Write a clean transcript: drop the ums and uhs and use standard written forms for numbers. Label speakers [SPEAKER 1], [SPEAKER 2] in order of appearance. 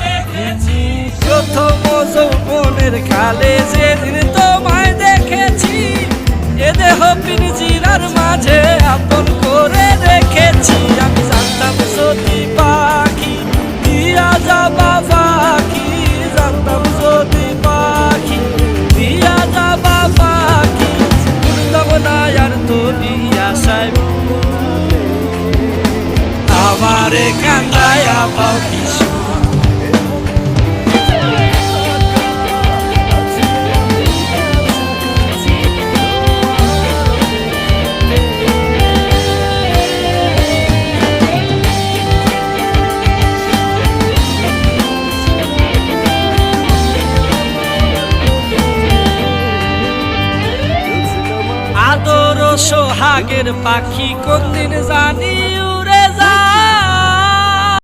[SPEAKER 1] রেখেছি, প্রথম যৌবনের কালে যেদিন তোমায় দেখেছি, এ দেহ পিঞ্জিরার মাঝে আপন করে রেখেছি। আমি জানতাম যদি পাখি দিয়া যাবা পাখি, জানতাম যদি পাখি দিয়া যাবা পাখি, উঠতাম না আর তোরই আশায় আমারে কান্দায়া পাও কিছু। আদর সোহাগের পাখি কোনদিন জানি